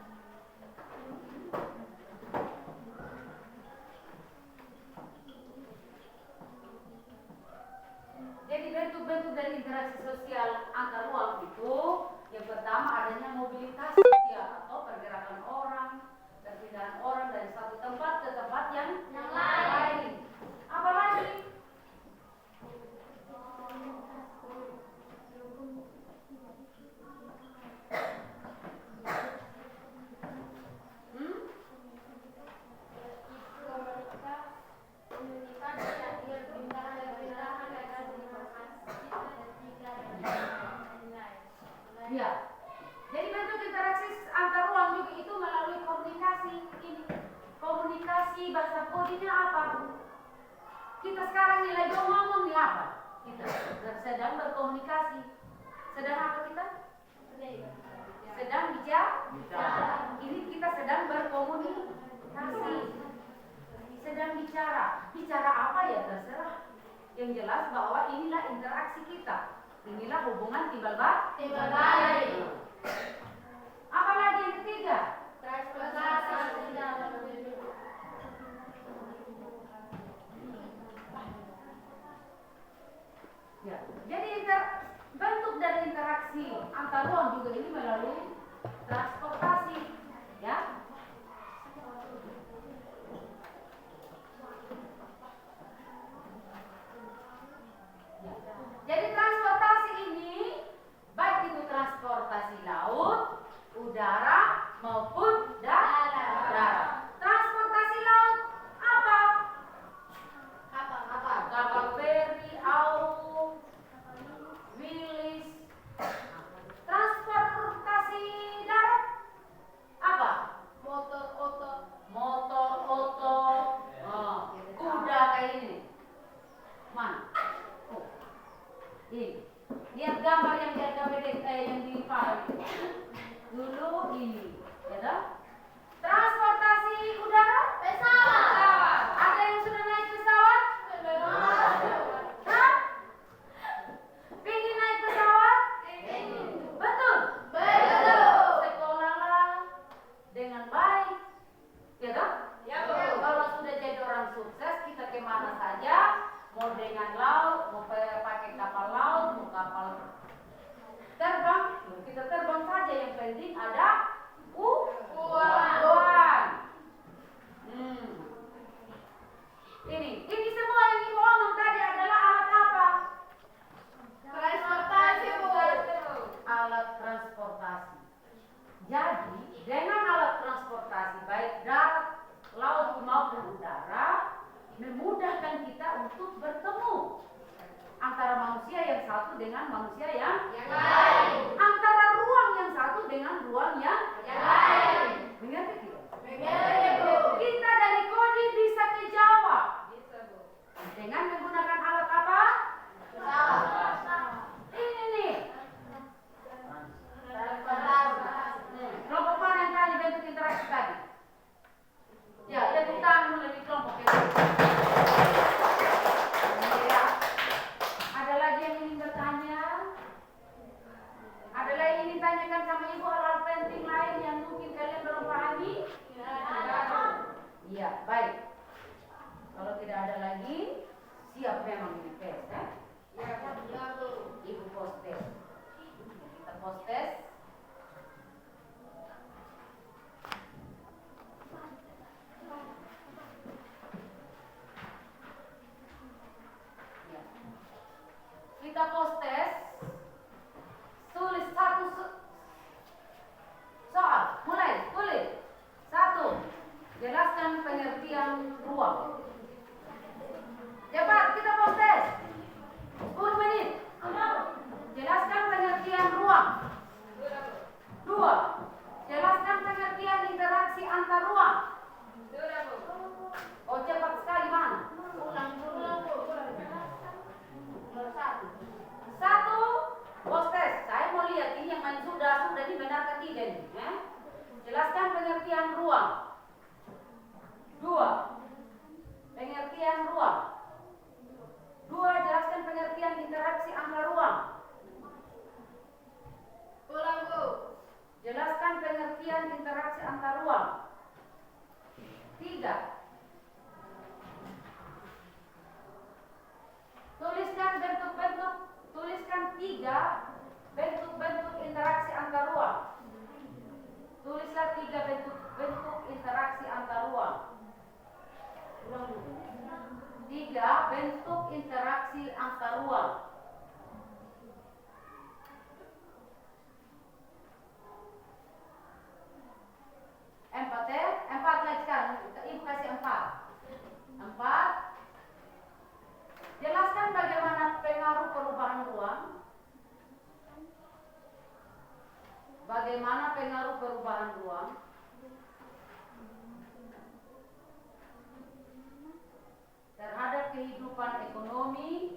Jadi bentuk-bentuk dari interaksi sosial antar ruang itu yang pertama adanya mobilitas sosial atau pergerakan orang, perpindahan orang dari satu tempat ke tempat yang lain. Apa lagi? Kita sedang berkomunikasi. Sedang apa kita? Sedang bicara. Ini kita sedang berkomunikasi. Sedang bicara. Bicara apa ya terserah. Yang jelas bahwa inilah interaksi kita. Inilah hubungan timbal balik. Apalagi yang ketiga? Transportasi. Ya, jadi bentuk dari interaksi antar ruang juga ini melalui transportasi, ya. Jadi transportasi ini baik itu transportasi laut, udara maupun darat. Transportasi laut apa? Kapal feri, au, wilis. Transportasi darat apa? Motor, oto. Kuda kayak ini. Mana? Oh. Ini. Lihat gambar yang yang di PowerPoint. Dulu ini, ya toh? Transportasi udara? Pesawat. Ada yang sudah naik pesawat? Hah? Pingin naik pesawat? Betul? Sekolahlah dengan baik, ya toh? Kalau sudah jadi orang sukses, kita kemana saja, mau dengan laut, mau pakai kapal laut, mau kapal terbang, kita terbang saja. Yang penting ada uang. Ini semua yang ibu omong tadi adalah alat apa? Transportasi, Bu. Alat transportasi. Jadi dengan alat transportasi baik darat, laut maupun udara memudahkan kita untuk bertemu antara manusia yang satu dengan manusia yang lain. antara ruang yang satu dengan ruang yang lain. Mengerti tidak? Mengerti, Bu. Kita dari Kodi bisa ke Jawa dengan menggunakan alat apa? Ini nih. Kelompok mana yang tadi bentuk interaksi tadi? Ya, tepuk tangan mulai di kelompok ya. Ya. Ada lagi yang ingin bertanya? Ada lagi yang ingin tanyakan sama ibu hal-hal penting lain yang mungkin kalian belum pahami? Iya, baik. Kalau tidak ada lagi, siap memang ini tes, eh? Ibu post tes. Kita post tes. Ya. Kita post tes. Tulis satu soal. Mulai, tulis. 1. Jelaskan pengertian ruang. Cepat, kita post tes. 10 menit. Jelaskan pengertian ruang. 2. Jelaskan pengertian interaksi antar ruang. Oh, cepat sekali, mana? Satu, post tes. Saya mau lihat ini yang main sudah dibenarkan tidak ini. Jelaskan pengertian ruang. 2. Pengertian ruang. 2. Jelaskan pengertian interaksi antar ruang. Jelaskan pengertian interaksi antar ruang. 3. Tuliskan 3 bentuk-bentuk interaksi antar ruang. Tulislah 3 bentuk interaksi antar ruang. 3 bentuk interaksi antar ruang. Empat lagi sekarang. Ibu kasih 4. Jelaskan bagaimana pengaruh perubahan ruang. Bagaimana pengaruh perubahan ruang terhadap kehidupan ekonomi,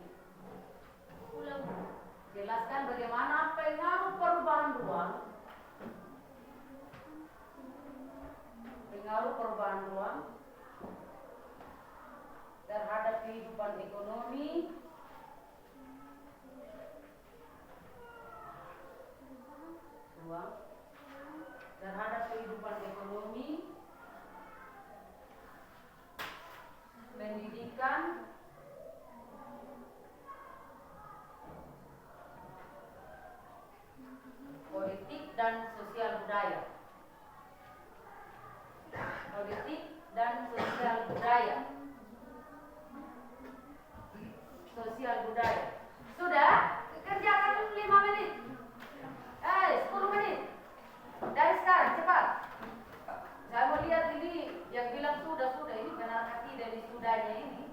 Baik. Sudah? Kerjakan 5 menit. 10 menit. Dari sekarang cepat. Saya mau lihat ini yang bilang sudah ini benarkah tidak di sudahnya ini?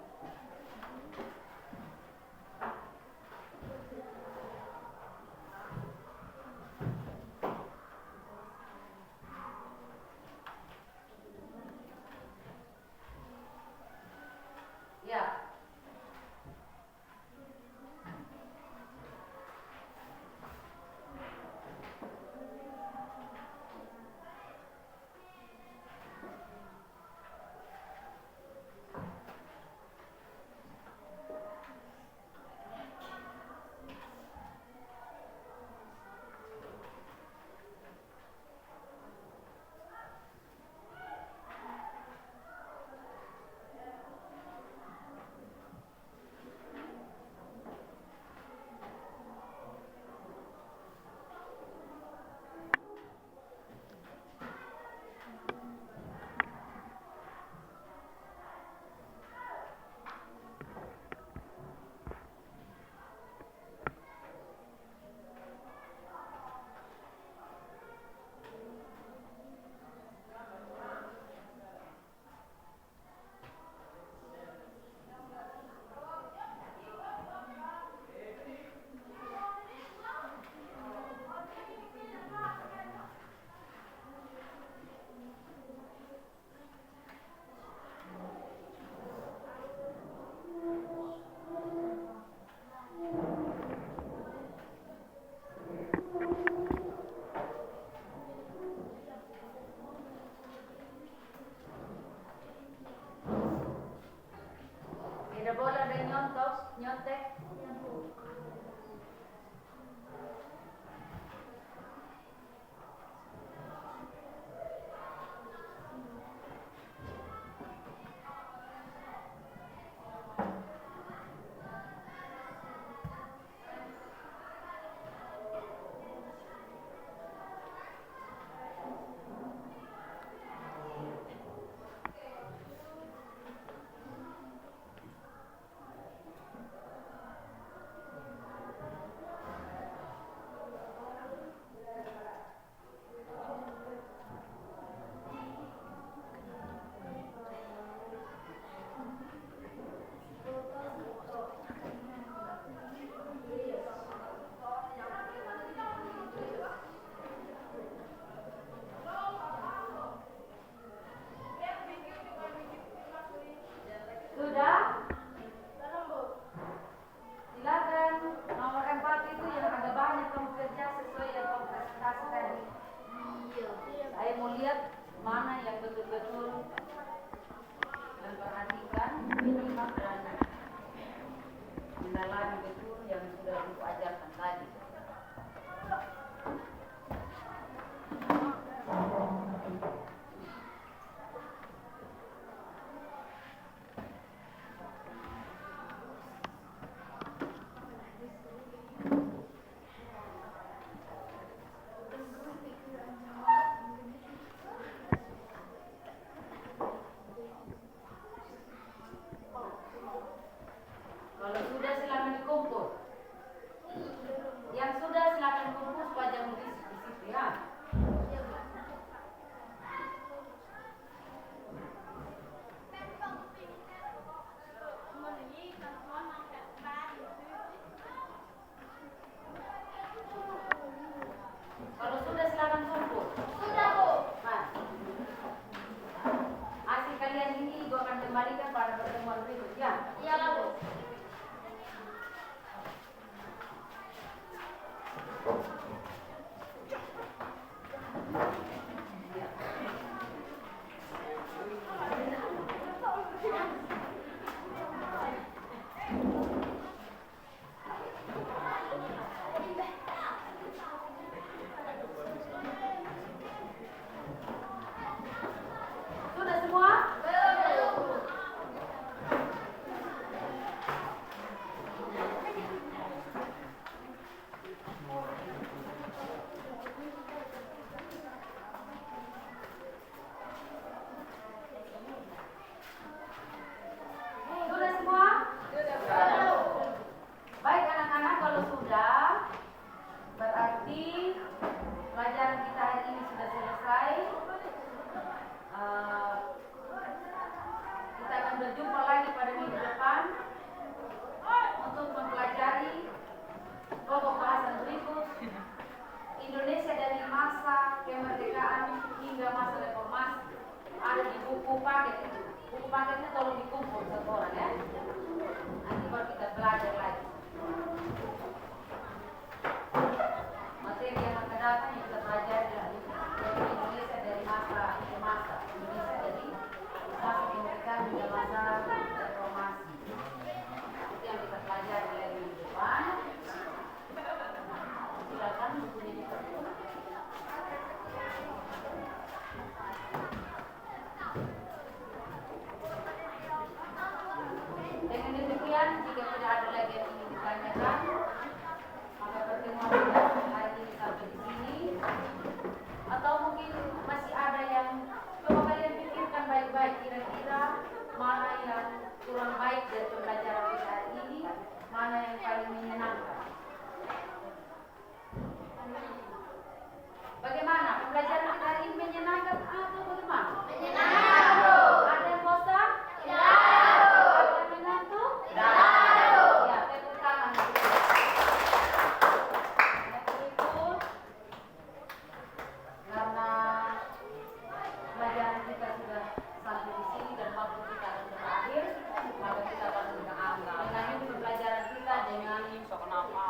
Ya.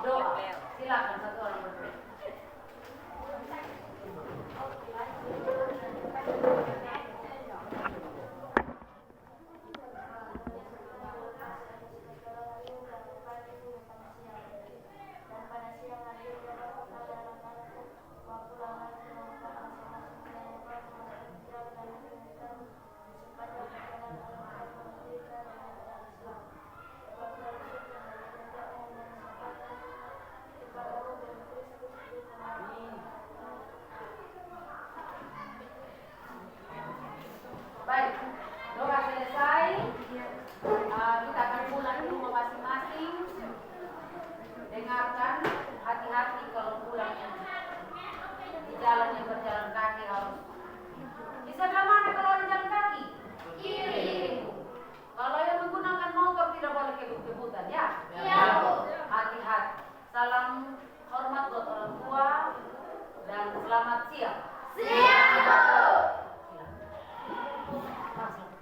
Doa. Silakan satu orang berdoa. Baik, doa selesai. Kita akan pulang ke rumah masing-masing. Dengarkan, hati-hati kalau pulang di jalan yang berjalan kaki harus. Di sebelah mana kalau orang jalan kaki? Kiri. Kalau yang menggunakan motor tidak boleh kebut-kebutan ya? Iya, Bu. Hati-hati. Salam hormat buat orang tua dan selamat siang. Siap, Bu. Silakan.